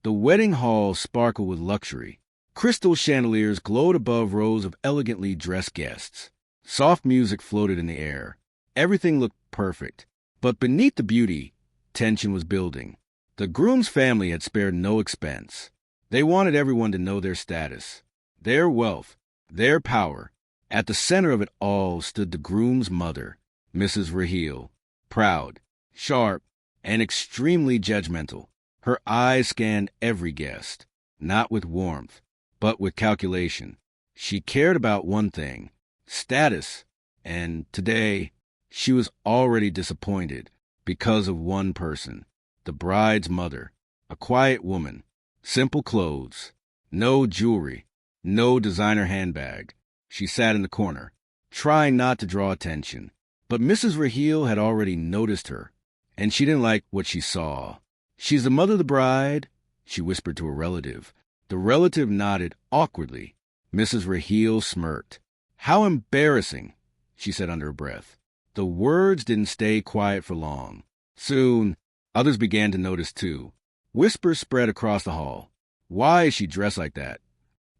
The wedding hall sparkled with luxury. Crystal chandeliers glowed above rows of elegantly dressed guests. Soft music floated in the air. Everything looked perfect. But beneath the beauty, tension was building. The groom's family had spared no expense. They wanted everyone to know their status, their wealth, their power. At the center of it all stood the groom's mother, Mrs. Raheel, proud, sharp, and extremely judgmental. Her eyes scanned every guest, not with warmth, but with calculation. She cared about one thing, status, and today she was already disappointed because of one person, the bride's mother, a quiet woman, simple clothes, no jewelry, no designer handbag. She sat in the corner, trying not to draw attention. But Mrs. Raheel had already noticed her, and she didn't like what she saw. "She's the mother of the bride," she whispered to a relative. The relative nodded awkwardly. Mrs. Raheel smirked. "How embarrassing," she said under her breath. The words didn't stay quiet for long. Soon, others began to notice too. Whispers spread across the hall. "Why is she dressed like that?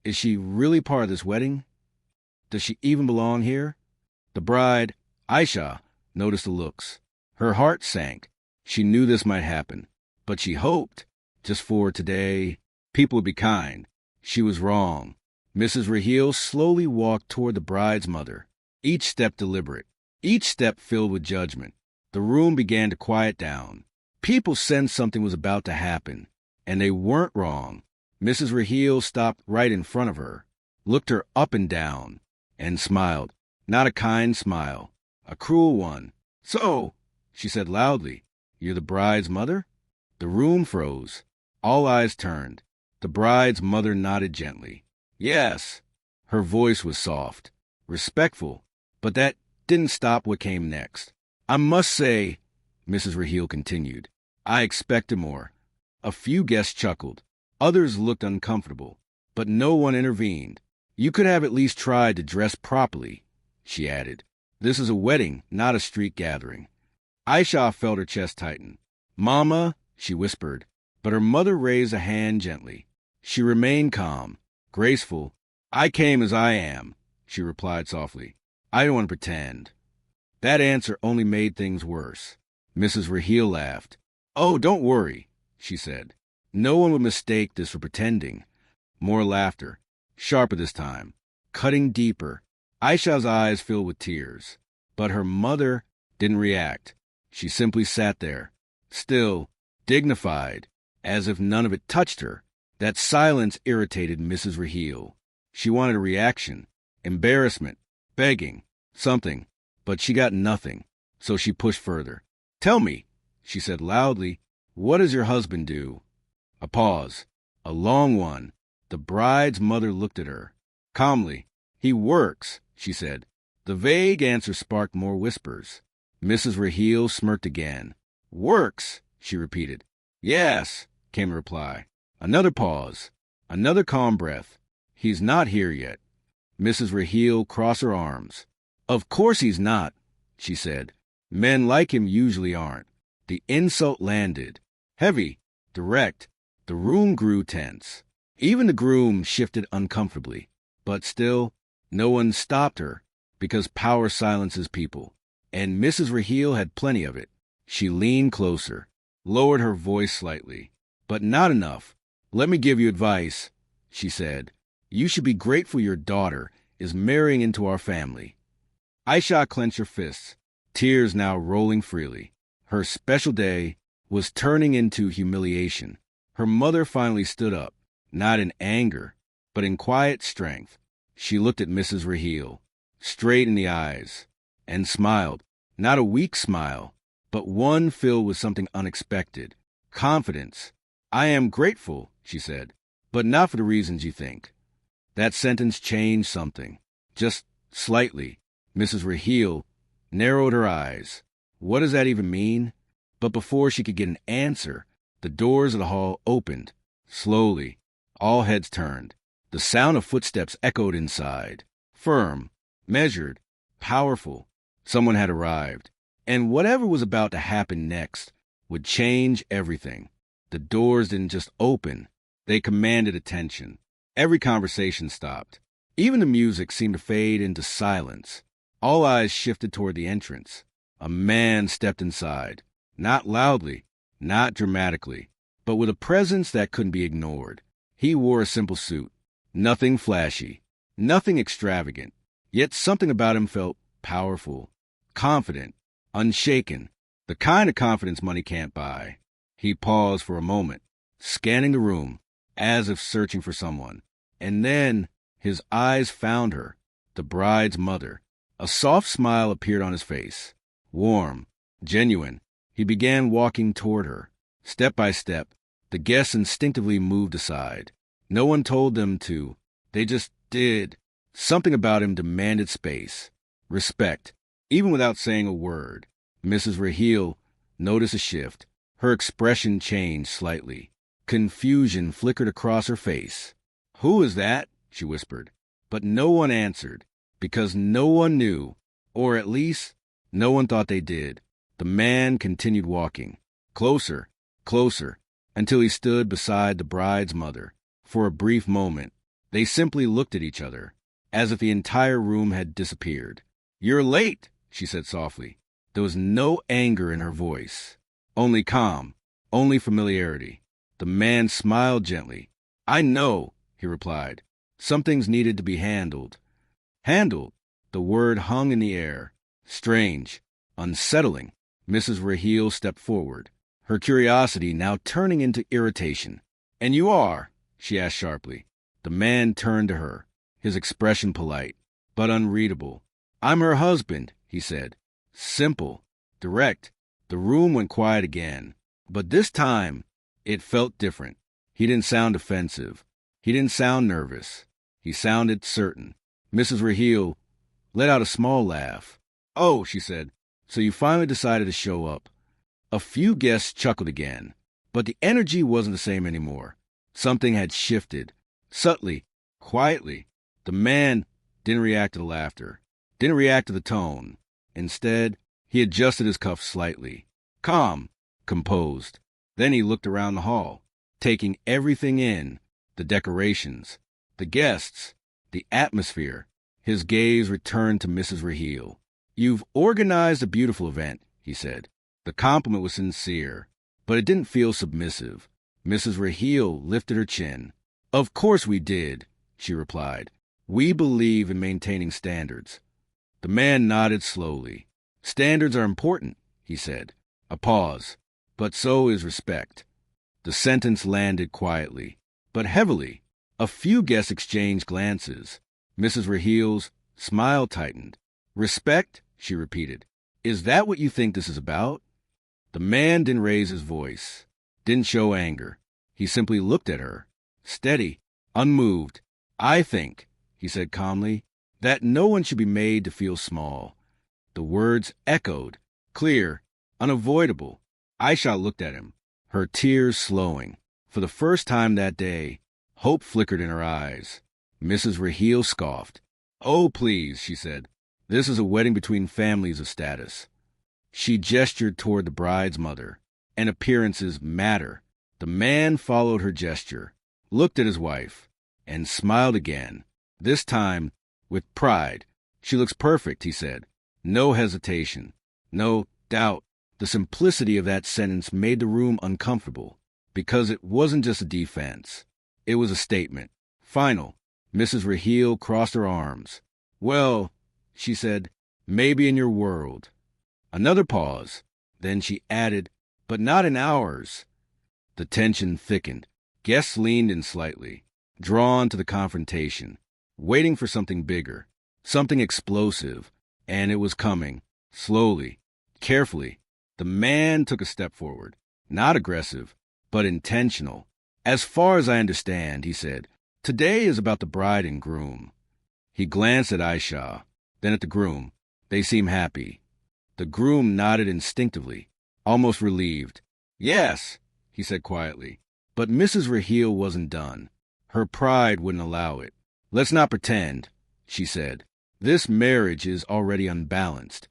Is she really part of this wedding? Does she even belong here?" The bride, Aisha, noticed the looks. Her heart sank. She knew this might happen, but she hoped, just for today, people would be kind. She was wrong. Mrs. Raheel slowly walked toward the bride's mother, each step deliberate, each step filled with judgment. The room began to quiet down. People sensed something was about to happen, and they weren't wrong. Mrs. Raheel stopped right in front of her, looked her up and down, and smiled. Not a kind smile, a cruel one. "So," she said loudly, "you're the bride's mother?" The room froze. All eyes turned. The bride's mother nodded gently. "Yes." Her voice was soft, respectful, but that didn't stop what came next. "I must say," Mrs. Raheel continued, "I expected more." A few guests chuckled. Others looked uncomfortable, but no one intervened. "You could have at least tried to dress properly," she added. "This is a wedding, not a street gathering." Aisha felt her chest tighten. "Mama," she whispered, but her mother raised a hand gently. She remained calm, graceful. "I came as I am," she replied softly. "I don't want to pretend." That answer only made things worse. Mrs. Raheel laughed. "Oh, don't worry," she said. "No one would mistake this for pretending." More laughter, sharper this time, cutting deeper. Aisha's eyes filled with tears, but her mother didn't react. She simply sat there, still, dignified, as if none of it touched her. That silence irritated Mrs. Raheel. She wanted a reaction, embarrassment, begging, something, but she got nothing, so she pushed further. "Tell me," she said loudly, "what does your husband do?" A pause, a long one. The bride's mother looked at her. Calmly, "He works," she said. The vague answer sparked more whispers. Mrs. Raheel smirked again. "Works," she repeated. "Yes," came the reply. Another pause, another calm breath. "He's not here yet." Mrs. Raheel crossed her arms. "Of course he's not," she said. "Men like him usually aren't." The insult landed. Heavy, direct. The room grew tense. Even the groom shifted uncomfortably. But still, no one stopped her, because power silences people. And Mrs. Raheel had plenty of it. She leaned closer, lowered her voice slightly. "But not enough. Let me give you advice," she said. "You should be grateful your daughter is marrying into our family." Aisha clenched her fists, tears now rolling freely. Her special day was turning into humiliation. Her mother finally stood up, not in anger, but in quiet strength. She looked at Mrs. Raheel, straight in the eyes, and smiled, not a weak smile, but one filled with something unexpected, confidence. "I am grateful," she said, "but not for the reasons you think." That sentence changed something, just slightly. Mrs. Raheel narrowed her eyes. What does that even mean? But before she could get an answer, the doors of the hall opened. Slowly, all heads turned. The sound of footsteps echoed inside. Firm, measured, powerful. Someone had arrived. And whatever was about to happen next would change everything. The doors didn't just open, They commanded attention. Every conversation stopped. Even the music seemed to fade into silence. All eyes shifted toward the entrance. A man stepped inside. Not loudly, not dramatically, but with a presence that couldn't be ignored. He wore a simple suit. Nothing flashy. Nothing extravagant. Yet something about him felt powerful, confident, unshaken. The kind of confidence money can't buy. He paused for a moment, scanning the room, as if searching for someone. And then his eyes found her, the bride's mother. A soft smile appeared on his face. Warm, genuine. He began walking toward her. Step by step, the guests instinctively moved aside. No one told them to. They just did. Something about him demanded space, respect, even without saying a word. Mrs. Raheel noticed a shift. Her expression changed slightly. Confusion flickered across her face. "Who is that?" she whispered. But no one answered, because no one knew, or at least no one thought they did. The man continued walking, closer, closer, until he stood beside the bride's mother. For a brief moment, they simply looked at each other, as if the entire room had disappeared. "You're late," she said softly. There was no anger in her voice, only calm, only familiarity. The man smiled gently. "I know," he replied. "Some things needed to be handled." Handled. The word hung in the air. Strange, unsettling. Mrs. Raheel stepped forward, her curiosity now turning into irritation. "And you are?" she asked sharply. The man turned to her, his expression polite, but unreadable. "I'm her husband," he said. Simple, direct. The room went quiet again. But this time, it felt different. He didn't sound offensive. He didn't sound nervous. He sounded certain. Mrs. Raheel let out a small laugh. "Oh," she said, "so you finally decided to show up." A few guests chuckled again, but the energy wasn't the same anymore. Something had shifted. Subtly, quietly. The man didn't react to the laughter, didn't react to the tone. Instead, he adjusted his cuffs slightly. Calm, composed. Then he looked around the hall, taking everything in, the decorations, the guests, the atmosphere. His gaze returned to Mrs. Raheel. "You've organized a beautiful event," he said. The compliment was sincere, but it didn't feel submissive. Mrs. Raheel lifted her chin. "Of course we did," she replied. "We believe in maintaining standards." The man nodded slowly. "Standards are important," he said. A pause. "But so is respect." The sentence landed quietly, but heavily. A few guests exchanged glances. Mrs. Raheel's smile tightened. "Respect?" she repeated. "Is that what you think this is about?" The man didn't raise his voice, didn't show anger. He simply looked at her, steady, unmoved. "I think," he said calmly, "that no one should be made to feel small." The words echoed, clear, unavoidable. Aisha looked at him, her tears slowing. For the first time that day, hope flickered in her eyes. Mrs. Raheel scoffed. "Oh, please," she said. "This is a wedding between families of status." She gestured toward the bride's mother. And appearances matter. The man followed her gesture, looked at his wife, and smiled again, this time with pride. "She looks perfect," he said. No hesitation, no doubt. The simplicity of that sentence made the room uncomfortable, because it wasn't just a defense. It was a statement. Final. Mrs. Raheel crossed her arms. "Well," she said, "maybe in your world." Another pause. Then she added, "But not in ours." The tension thickened. Guests leaned in slightly, drawn to the confrontation, waiting for something bigger, something explosive. And it was coming, slowly, carefully. The man took a step forward, not aggressive, but intentional. "As far as I understand," he said, "today is about the bride and groom." He glanced at Aisha, then at the groom. They seemed happy. The groom nodded instinctively, almost relieved. "Yes," he said quietly. But Mrs. Raheel wasn't done. Her pride wouldn't allow it. "Let's not pretend," she said. "This marriage is already unbalanced."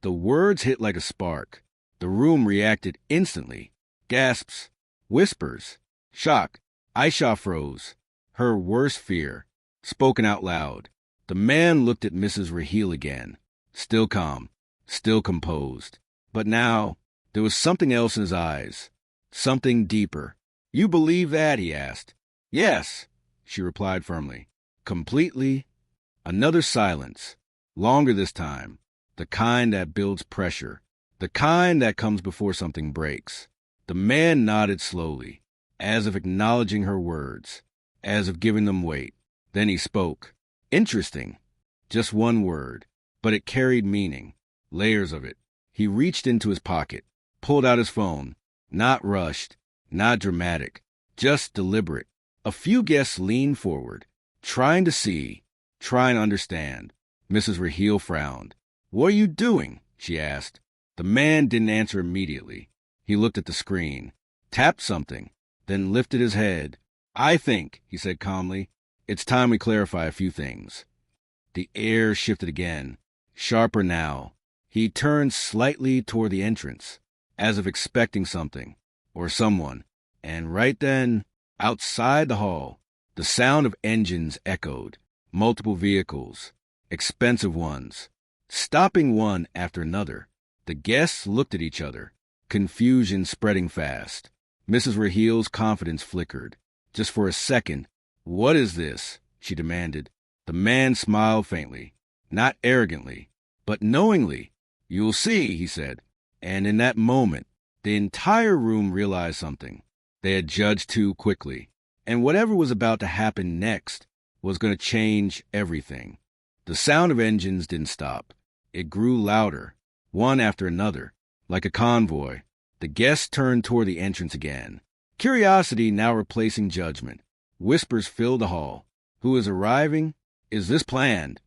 The words hit like a spark. The room reacted instantly. Gasps, whispers, shock. Aisha froze, her worst fear, spoken out loud. The man looked at Mrs. Raheel again, still calm, still composed. But now, there was something else in his eyes, something deeper. "You believe that?" he asked. "Yes," she replied firmly. "Completely." Another silence, longer this time, the kind that builds pressure, the kind that comes before something breaks. The man nodded slowly, as if acknowledging her words, as if giving them weight. Then he spoke. Interesting. Just one word, but it carried meaning, layers of it. He reached into his pocket, pulled out his phone, not rushed, not dramatic, just deliberate. A few guests leaned forward, trying to see, trying to understand. Mrs. Raheel frowned. "What are you doing?" she asked. The man didn't answer immediately. He looked at the screen, tapped something, then lifted his head. "I think," he said calmly, "it's time we clarify a few things." The air shifted again, sharper now. He turned slightly toward the entrance, as if expecting something, or someone. And right then, outside the hall, the sound of engines echoed. Multiple vehicles, expensive ones, stopping one after another. The guests looked at each other, confusion spreading fast. Mrs. Raheel's confidence flickered. Just for a second. "What is this?" she demanded. The man smiled faintly, not arrogantly, but knowingly. "You'll see," he said. And in that moment, the entire room realized something. They had judged too quickly. And whatever was about to happen next was going to change everything. The sound of engines didn't stop. It grew louder, one after another, like a convoy. The guests turned toward the entrance again, curiosity now replacing judgment. Whispers filled the hall. "Who is arriving? Is this planned?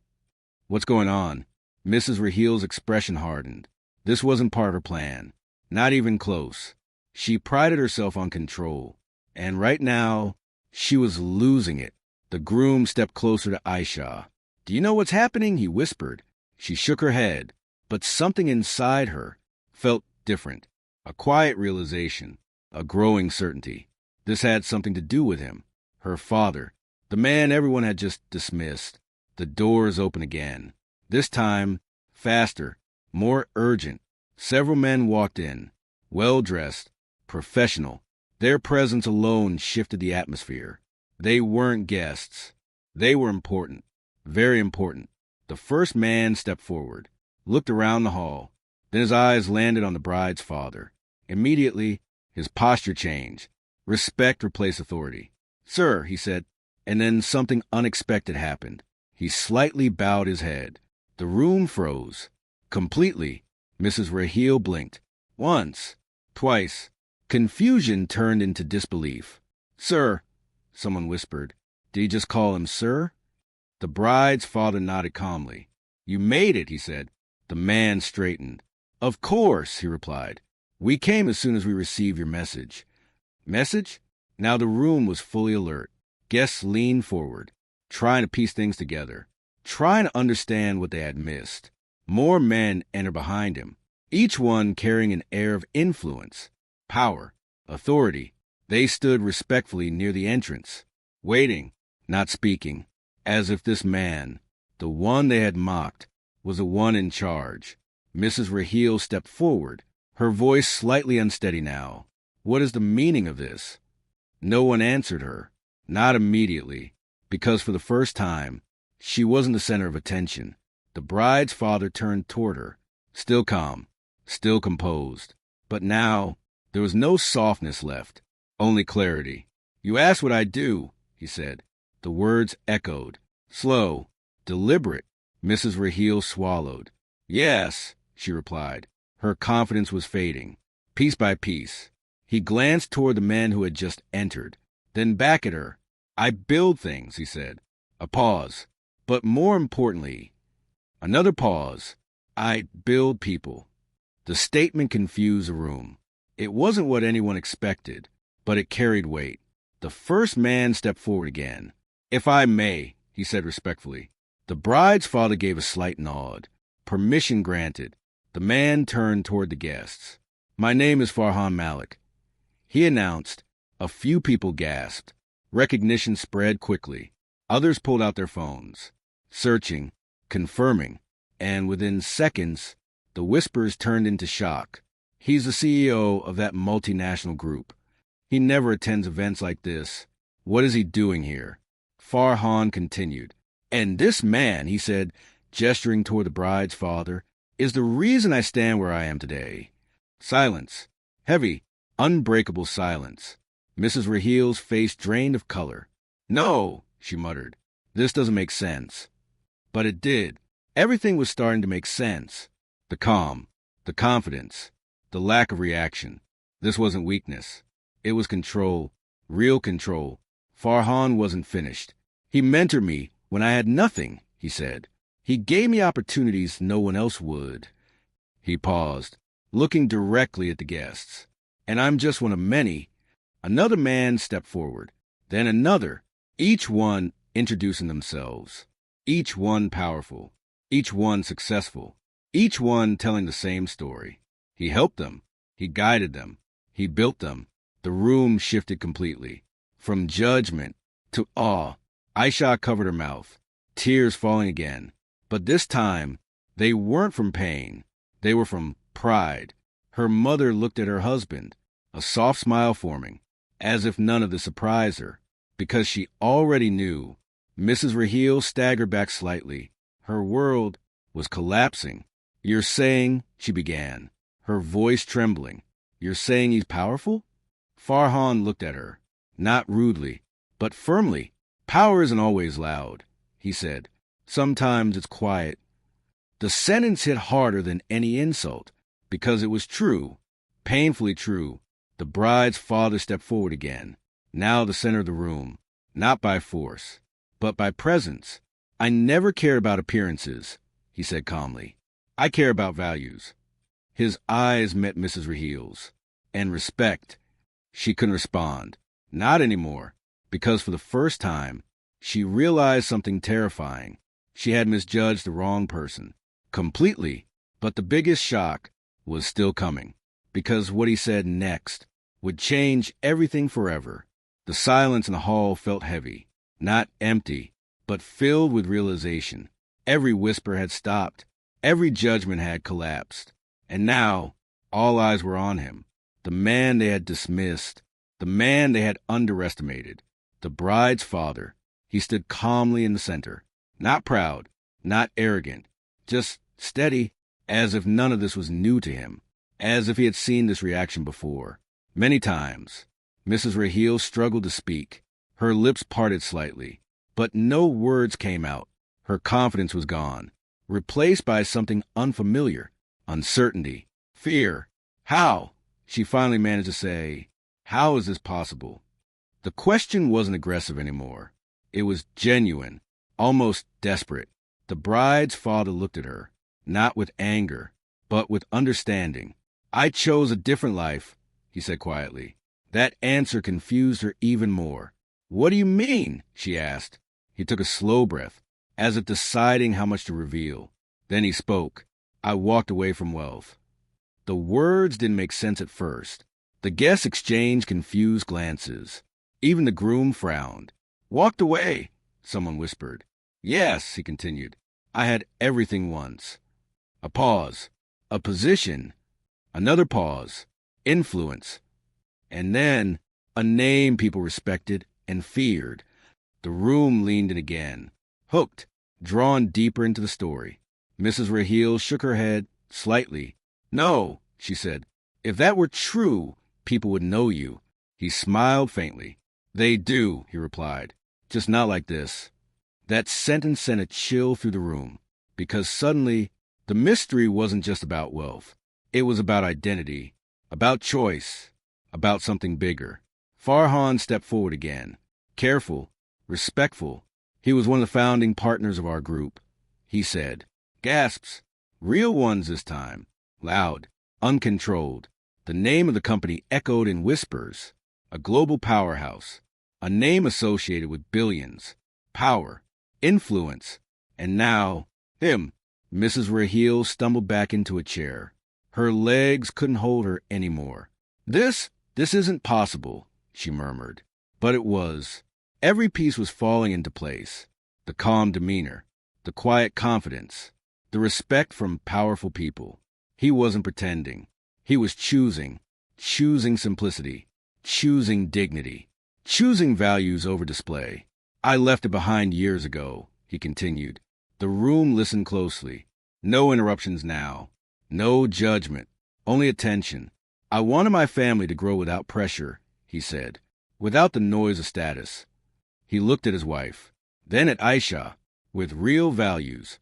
What's going on?" Mrs. Raheel's expression hardened. This wasn't part of her plan. Not even close. She prided herself on control. And right now, she was losing it. The groom stepped closer to Aisha. "Do you know what's happening?" he whispered. She shook her head, but something inside her felt different. A quiet realization, a growing certainty. This had something to do with him, her father, the man everyone had just dismissed. The doors open again. This time, faster, more urgent. Several men walked in, well-dressed, professional. Their presence alone shifted the atmosphere. They weren't guests. They were important, very important. The first man stepped forward, looked around the hall. Then his eyes landed on the bride's father. Immediately, his posture changed. Respect replaced authority. "Sir," he said, and then something unexpected happened. He slightly bowed his head. The room froze. Completely. Mrs. Raheel blinked. Once. Twice. Confusion turned into disbelief. "Sir," someone whispered. "Did he just call him sir?" The bride's father nodded calmly. "You made it," he said. The man straightened. "Of course," he replied. "We came as soon as we received your message." Message? Now the room was fully alert. Guests leaned forward, trying to piece things together, trying to understand what they had missed. More men entered behind him, each one carrying an air of influence, power, authority. They stood respectfully near the entrance, waiting, not speaking, as if this man, the one they had mocked, was the one in charge. Mrs. Raheel stepped forward, her voice slightly unsteady now. "What is the meaning of this?" No one answered her, not immediately, because for the first time, she wasn't the center of attention. The bride's father turned toward her, still calm, still composed. But now, there was no softness left, only clarity. "You asked what I'd do," he said. The words echoed, slow, deliberate. Mrs. Raheel swallowed. "Yes," she replied. Her confidence was fading, piece by piece. He glanced toward the men who had just entered, then back at her. "I build things," he said. A pause. But more importantly, another pause. "I build people." The statement confused the room. It wasn't what anyone expected, but it carried weight. The first man stepped forward again. "If I may," he said respectfully. The bride's father gave a slight nod. Permission granted. The man turned toward the guests. "My name is Farhan Malik," he announced. A few people gasped. Recognition spread quickly. Others pulled out their phones, searching, confirming, and within seconds, the whispers turned into shock. He's the CEO of that multinational group. He never attends events like this. What is he doing here? Farhan continued. And this man, he said, gesturing toward the bride's father, is the reason I stand where I am today. Silence. Heavy, unbreakable silence. Mrs. Rahil's face drained of color. No, she muttered. This doesn't make sense. But it did. Everything was starting to make sense. The calm, the confidence, the lack of reaction. This wasn't weakness. It was control, real control. Farhan wasn't finished. He mentored me when I had nothing, he said. He gave me opportunities no one else would. He paused, looking directly at the guests. And I'm just one of many. Another man stepped forward, then another, each one introducing themselves, each one powerful, each one successful, each one telling the same story. He helped them, he guided them, he built them. The room shifted completely, from judgment to awe. Aisha covered her mouth, tears falling again. But this time, they weren't from pain. They were from pride. Her mother looked at her husband, a soft smile forming, as if none of this surprised her, because she already knew. Mrs. Rahil staggered back slightly. Her world was collapsing. You're saying, she began, her voice trembling, you're saying he's powerful? Farhan looked at her, not rudely, but firmly. Power isn't always loud, he said. Sometimes it's quiet. The sentence hit harder than any insult, because it was true, painfully true. The bride's father stepped forward again, now the center of the room, not by force, but by presence. I never cared about appearances, he said calmly. I care about values. His eyes met Mrs. Rahil's, and respect. She couldn't respond. Not anymore, because for the first time, she realized something terrifying. She had misjudged the wrong person, completely. But the biggest shock was still coming, because what he said next would change everything forever. The silence in the hall felt heavy, not empty, but filled with realization. Every whisper had stopped. Every judgment had collapsed. And now, all eyes were on him. The man they had dismissed, the man they had underestimated, the bride's father. He stood calmly in the center, not proud, not arrogant, just steady, as if none of this was new to him, as if he had seen this reaction before. Many times, Mrs. Rahil struggled to speak. Her lips parted slightly, but no words came out. Her confidence was gone, replaced by something unfamiliar, uncertainty, fear. How? She finally managed to say, how is this possible? The question wasn't aggressive anymore. It was genuine, almost desperate. The bride's father looked at her, not with anger, but with understanding. I chose a different life, he said quietly. That answer confused her even more. What do you mean? She asked. He took a slow breath, as if deciding how much to reveal. Then he spoke. I walked away from wealth. The words didn't make sense at first. The guests exchanged confused glances. Even the groom frowned. Walked away, someone whispered. Yes, he continued. I had everything once. A pause. A position. Another pause. Influence. And then a name people respected and feared. The room leaned in again, hooked, drawn deeper into the story. Mrs. Rahil shook her head slightly. No, she said. If that were true, people would know you. He smiled faintly. They do, he replied. Just not like this. That sentence sent a chill through the room, because suddenly the mystery wasn't just about wealth. It was about identity, about choice, about something bigger. Farhan stepped forward again, careful, respectful. He was one of the founding partners of our group. He said, gasps, real ones this time, loud, uncontrolled. The name of the company echoed in whispers. A global powerhouse, a name associated with billions, power, influence, and now, him. Mrs. Rahil stumbled back into a chair. Her legs couldn't hold her anymore. This isn't possible, she murmured. But it was. Every piece was falling into place. The calm demeanor, the quiet confidence, the respect from powerful people. He wasn't pretending. He was choosing simplicity, choosing dignity, choosing values over display. I left it behind years ago, he continued. The room listened closely. No interruptions now. No judgment. Only attention. I wanted my family to grow without pressure, he said, without the noise of status. He looked at his wife, then at Aisha, with real values.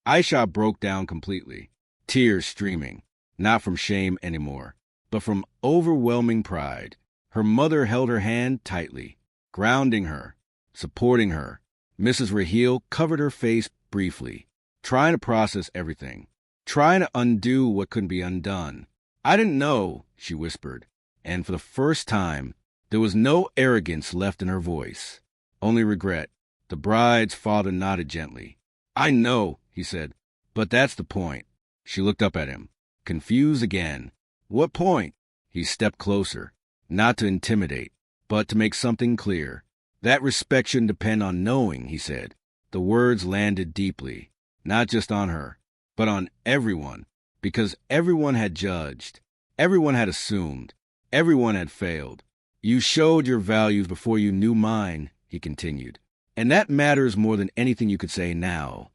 Aisha broke down completely, tears streaming, not from shame anymore, but from overwhelming pride. Her mother held her hand tightly, grounding her, supporting her. Mrs. Raheel covered her face briefly, trying to process everything, trying to undo what couldn't be undone. I didn't know, she whispered, and for the first time, there was no arrogance left in her voice, only regret. The bride's father nodded gently. I know, he said, but that's the point. She looked up at him, confused again. What point? He stepped closer, not to intimidate, but to make something clear. That respect shouldn't depend on knowing, he said. The words landed deeply, not just on her, but on everyone, because everyone had judged, everyone had assumed, everyone had failed. You showed your values before you knew mine, he continued, and that matters more than anything you could say now.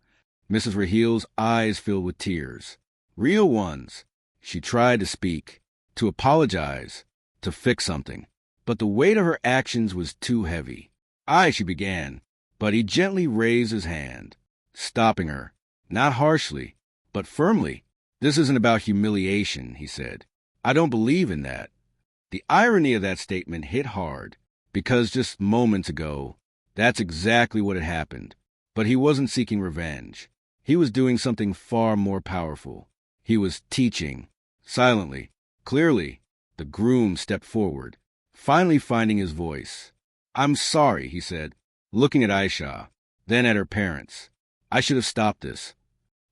Mrs. Raheel's eyes filled with tears, real ones. She tried to speak, to apologize, to fix something, but the weight of her actions was too heavy. She began, but he gently raised his hand, stopping her, not harshly, but firmly. This isn't about humiliation, he said. I don't believe in that. The irony of that statement hit hard, because just moments ago, that's exactly what had happened. But he wasn't seeking revenge. He was doing something far more powerful. He was teaching, silently, clearly. The groom stepped forward, finally finding his voice. I'm sorry, he said, looking at Aisha, then at her parents. I should have stopped this.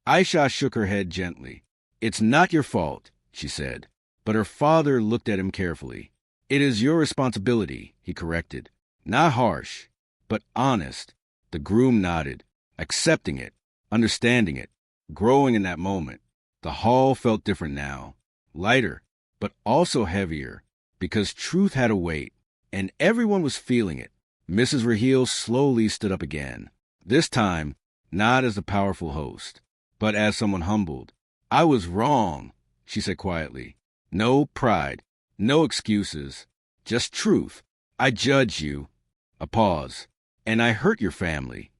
Aisha shook her head gently. It's not your fault, she said, but her father looked at him carefully. It is your responsibility, he corrected. Not harsh, but honest. The groom nodded, accepting it, understanding it, growing in that moment. The hall felt different now, lighter, but also heavier, because truth had a weight, and everyone was feeling it. Mrs. Raheel slowly stood up again, this time not as the powerful host, but as someone humbled. I was wrong, she said quietly. No pride, no excuses, just truth. I judge you. A pause. And I hurt your family.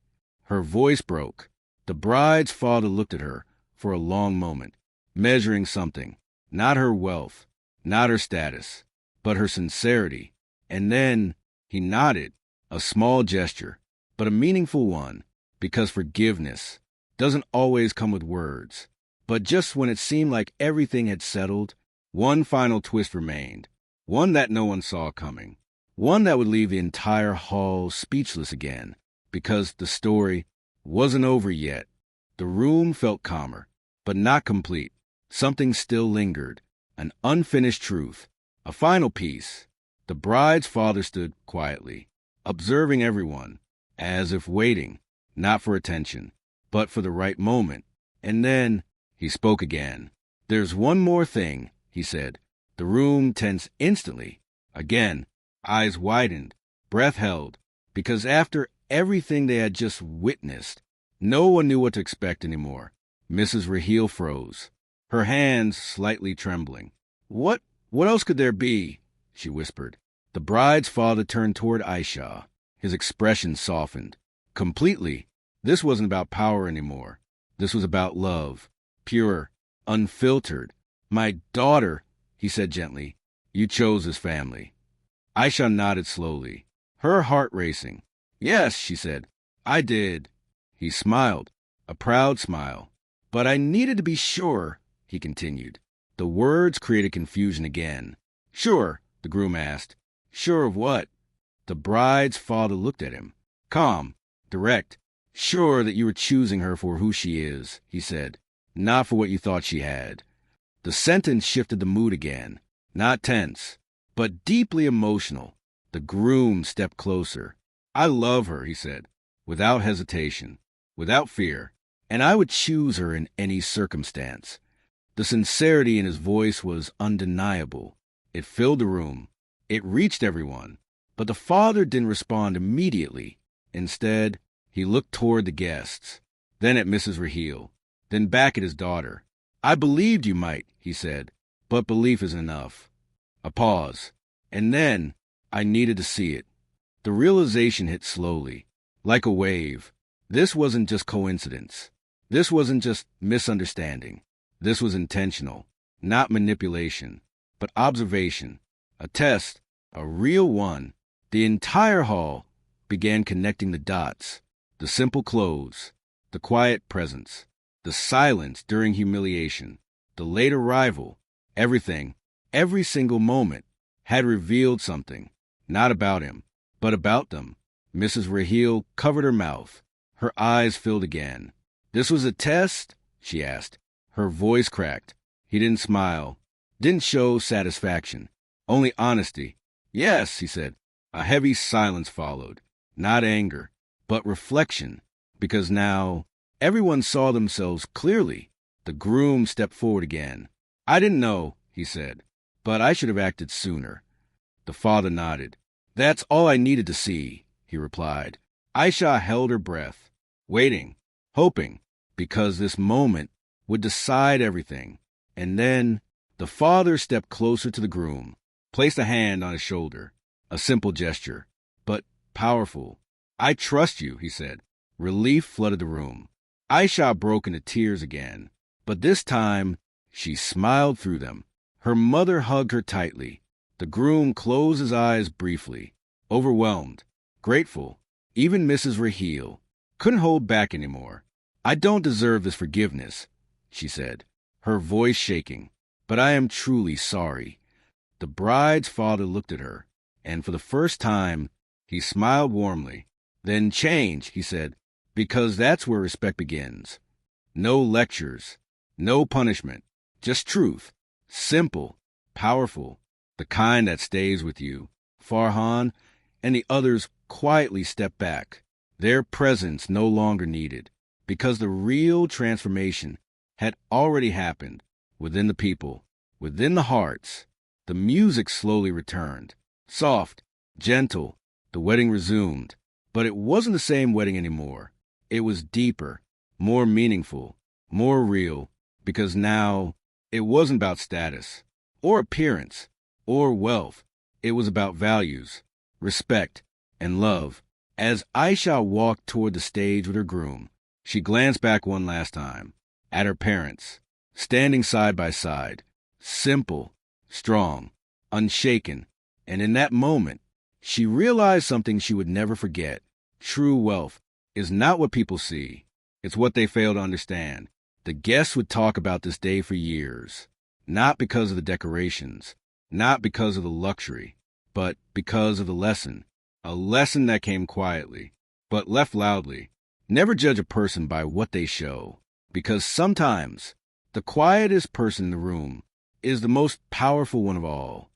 Her voice broke. The bride's father looked at her for a long moment, measuring something, not her wealth, not her status, but her sincerity. And then he nodded, a small gesture, but a meaningful one, because forgiveness doesn't always come with words. But just when it seemed like everything had settled, one final twist remained, one that no one saw coming, one that would leave the entire hall speechless again, because the story wasn't over yet. The room felt calmer, but not complete. Something still lingered, an unfinished truth, a final piece. The bride's father stood quietly, observing everyone, as if waiting, not for attention, but for the right moment. And then he spoke again. There's one more thing, he said. The room tensed instantly. Again, eyes widened, breath held, because after everything they had just witnessed, no one knew what to expect anymore. Mrs. Raheel froze, her hands slightly trembling. What else could there be? She whispered. The bride's father turned toward Aisha. His expression softened. Completely. This wasn't about power anymore. This was about love. Pure, unfiltered. My daughter, he said gently, you chose this family. Aisha nodded slowly, her heart racing. Yes, she said, I did. He smiled, a proud smile. But I needed to be sure, he continued. The words created confusion again. Sure, the groom asked. Sure of what? The bride's father looked at him, calm, direct. Sure that you were choosing her for who she is, he said, not for what you thought she had. The sentence shifted the mood again, not tense, but deeply emotional. The groom stepped closer, I love her, he said, without hesitation, without fear, and I would choose her in any circumstance. The sincerity in his voice was undeniable. It filled the room. It reached everyone. But the father didn't respond immediately. Instead, he looked toward the guests, then at Mrs. Raheel, then back at his daughter. I believed you might, he said, but belief isn't enough. A pause. And then I needed to see it. The realization hit slowly, like a wave. This wasn't just coincidence. This wasn't just misunderstanding. This was intentional, not manipulation, but observation, a test, a real one. The entire hall began connecting the dots, the simple clothes, the quiet presence, the silence during humiliation, the late arrival. Everything, every single moment, had revealed something, not about him, but about them. Mrs. Raheel covered her mouth. Her eyes filled again. This was a test? She asked. Her voice cracked. He didn't smile, didn't show satisfaction, only honesty. Yes, he said. A heavy silence followed, not anger, but reflection, because now everyone saw themselves clearly. The groom stepped forward again. I didn't know, he said, but I should have acted sooner. The father nodded. That's all I needed to see, he replied. Aisha held her breath, waiting, hoping, because this moment would decide everything. And then the father stepped closer to the groom, placed a hand on his shoulder. A simple gesture, but powerful. I trust you, he said. Relief flooded the room. Aisha broke into tears again, but this time she smiled through them. Her mother hugged her tightly. The groom closed his eyes briefly, overwhelmed, grateful. Even Mrs. Raheel couldn't hold back anymore. I don't deserve this forgiveness, she said, her voice shaking, but I am truly sorry. The bride's father looked at her, and for the first time, he smiled warmly. Then change, he said, because that's where respect begins. No lectures, no punishment, just truth. Simple, powerful, the kind that stays with you. Farhan and the others quietly stepped back, their presence no longer needed, because the real transformation had already happened within the people, within the hearts. The music slowly returned. Soft, gentle, the wedding resumed. But it wasn't the same wedding anymore. It was deeper, more meaningful, more real, because now it wasn't about status, or appearance, or wealth. It was about values, respect, and love. As Aisha walked toward the stage with her groom, she glanced back one last time, at her parents, standing side by side, simple, strong, unshaken. And in that moment, she realized something she would never forget. True wealth is not what people see. It's what they fail to understand. The guests would talk about this day for years, not because of the decorations, not because of the luxury, but because of the lesson. A lesson that came quietly, but left loudly. Never judge a person by what they show, because sometimes the quietest person in the room is the most powerful one of all.